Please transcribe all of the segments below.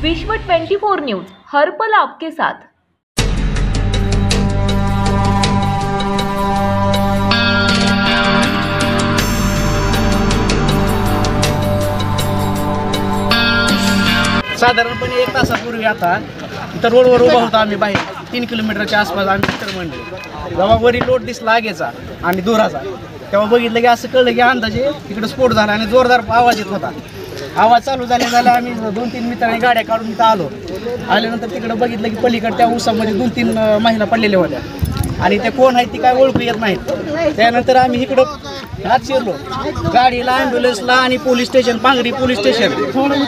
विश्व 24 न्यूज हर पल आपके साथ। साधारणपणे 1 तासापूर्वी आता इथं रोडवर उभा होता आम्ही बाहेर 3 किलोमीटरच्या आसपास आम्ही इतर म्हणले जेव्हा वरी लोट दिसला आगेचा आणि धुराचा तेव्हा बघितलं की असं कळलं की अंदाजे तिकडे स्फोट झाला आणि जोरदार आवाज येत होता। आवाज चालू झाला आम्ही 2-3 मित्रांनी गाड्या काढून इथं आल्यानंतर तिकडे बघितलं की पलीकडे त्या ऊसामध्ये 2-3 महिला पडलेल्या होत्या आणि ते कोण आहेत ती काय ओळखू येत नाहीत। त्यानंतर आम्ही इकडं आत शिरलो, गाडीला ॲम्ब्युलन्सला आणि police station Pangri police station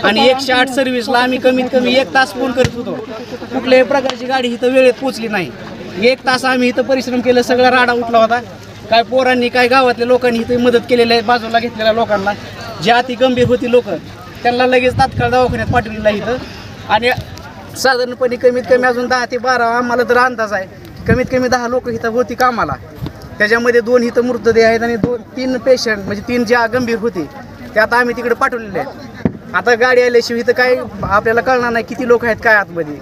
आणि 108 सर्व्हिसला आम्ही कमीत कमी 1 तास फोन करत होतो। कुठल्याही प्रकारची गाडी इथं वेळेत पोचली नाही। 1 तास आम्ही इथं परिश्रम केलं, सगळा राडा उठला होता। काय पोरांनी काय गावातल्या लोकांनी इथं मदत केलेली आहे, बाजूला घेतलेल्या लोकांना जे अति गंभीर होती लोक त्यांना लगेच तात्काळ दवाखान्यात पाठवलेलं इथं आणि साधारणपणे कमीत कमी अजून 10 ते 12 आम्हाला तर अंदाज आहे कमीत कमी 10 लोक इथं होती कामाला। त्याच्यामध्ये 2 इथं मृतदेह आहेत आणि 3 पेशंट म्हणजे 3 ज्या गंभीर होते ते आता आम्ही तिकडे पाठवलेले आहेत। आता गाडी आल्याशिवाय इथं काय आपल्याला कळणार नाही किती लोक आहेत काय आतमध्ये।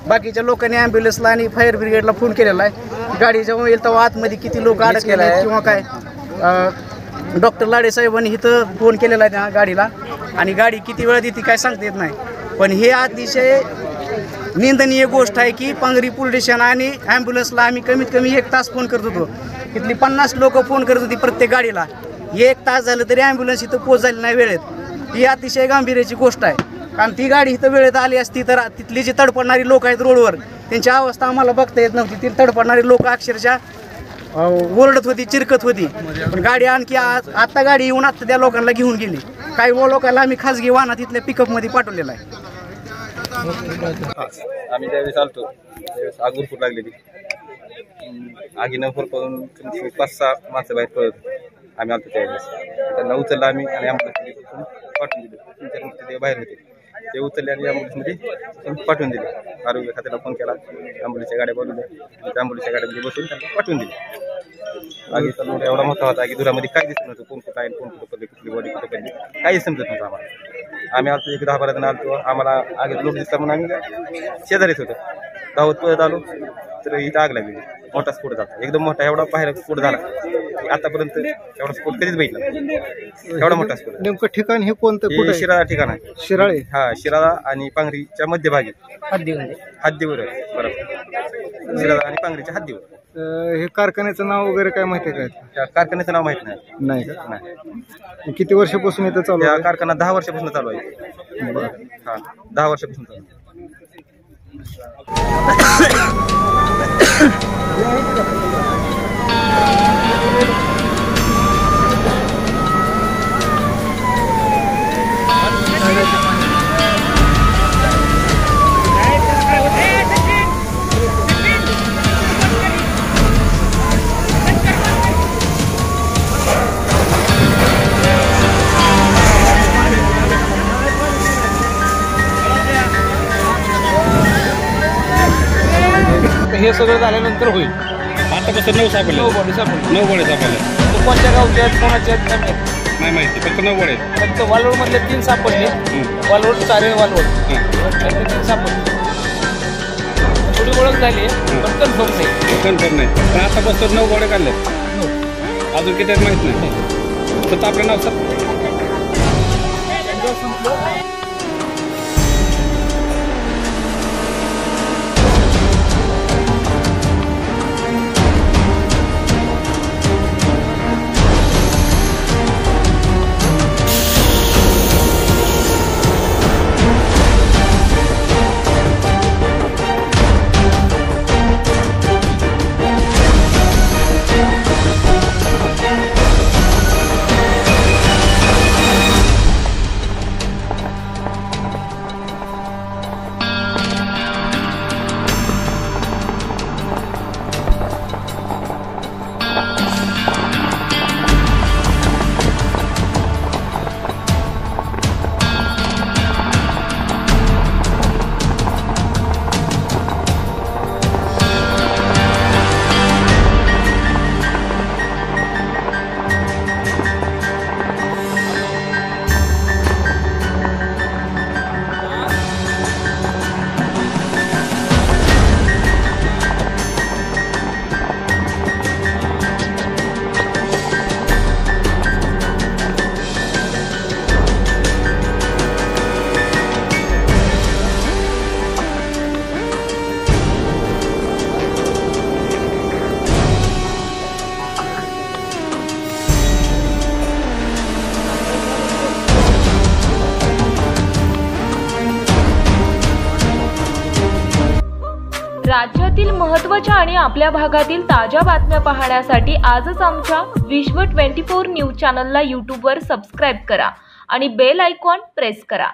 बाकीच्या लोकांनी ॲम्ब्युलन्सला आणि फायर ब्रिगेडला फोन केलेला आहे। गाडीच्या येईल तेव्हा आतमध्ये किती लोक अडकलेले आहेत किंवा काय डॉक्टर लाडे साहेबांनी इथं फोन केलेला आहे त्या गाडीला आणि गाडी किती वेळात येते काय सांगता येत नाही। पण हे अतिशय निंदनीय गोष्ट आहे की पांगरी पोलीस स्टेशन आणि ॲम्ब्युलन्सला आम्ही कमीत कमी 1 तास फोन करत होतो। इथली 50 लोक फोन करत होती प्रत्येक गाडीला। 1 तास झालं तरी ॲम्ब्युलन्स इथं पोहोचली नाही वेळेत। ही अतिशय गांभीर्याची गोष्ट आहे कारण ती गाडी इथं वेळेत आली असती तर तिथली जी तडपडणारी लोक आहेत रोडवर त्यांची अवस्था आम्हाला बघता येत नव्हती। ती तडपडणारी लोक अक्षरशः ओरडत होती, चिरकत होती। पण गाडी आणखी आत्ता गाडी येऊन आत्ता त्या लोकांना घेऊन गेली। काही लोकांना आम्ही खाजगी वाहनात इथल्या पिकअपमध्ये पाठवलेला आहे। आम्ही त्यावेळेस आलतो त्यावेळेस आग भरपूर लागलेली, आगीनं भरपूर 5-6 माणसं बाहेर पडत आम्ही आलतो त्यावेळेस। त्यांना उचललं आम्ही आणि ॲम्ब्युलन्समध्ये पाठवून दिलं। 3-4 ते बाहेर होते ते उचलले आणि ॲम्ब्युलन्समध्ये पाठवून दिले। आरोग्य खात्याला फोन केला, ॲम्ब्युलन्सच्या गाड्या बोलवल्या, ॲम्ब्युलन्सच्या गाड्यामध्ये बसून त्यांना पाठवून दिले। आगीचा लोट एवढा मोठा होता की धुरामध्ये काय दिसत नव्हतं, कोण कुठं आहे कोण कुठं पडले कुठली बॉडी कुठं पडली काही समजत नव्हतं आम्हाला। आम्ही आलतो 10-12 जण आलतो, आम्हाला आगीचा लोट दिसला म्हणून आम्ही शेजारीच होतो, धावत पळत आलो तर इथं आग लागली। मोठा स्फोट झाला, एकदम मोठा, एवढा पाहायला स्फोट झाला आतापर्यंत एवढा स्फोट कधीच बघितला, एवढा मोठा स्फोट। नेमकं ठिकाण हे कोणतं? शिराळा ठिकाण आहे, शिराळे। हा, शिराळा आणि पांगरीच्या मध्यभागी हद्दीवर बरोबर, शिराळा आणि पांगरीच्या हद्दीवर। हे कारखान्याचं नाव वगैरे काय माहिती आहे त्या कारखान्याचं नाव माहित नाही। नाही। किती वर्षापासून इथं चालू आहे? कारखाना 10 वर्षापासून चालू आहे। हा, 10 वर्षापासून चालू आहे। हे सगळं झाल्यानंतर होईल। आतापासून 9 सापडले, 9 बॉडी सापडले। 9 बॉडी सापडले। कोणत्या गावचे आहेत कोणाचे आहेत नाही माहिती, फक्त 9 बॉडी आहेत। फक्त वालवडमधले 3 सापडले, वालवड चारे वालवड 3 सापडले। थोडी ओळख झाली पण कन्फर्म नाही। पण आतापासून 9 बॉडी काढले, अजून किती आहेत माहित नाही। फक्त आपलं नाव सर राज्यातील महत्त्वाच्या आणि आपल्या भागातील ताज्या बातम्या पाहण्यासाठी आजच आमच्या विश्व 24 न्यूज चॅनलला यूट्यूबवर सबस्क्राईब करा आणि बेल आयकॉन प्रेस करा.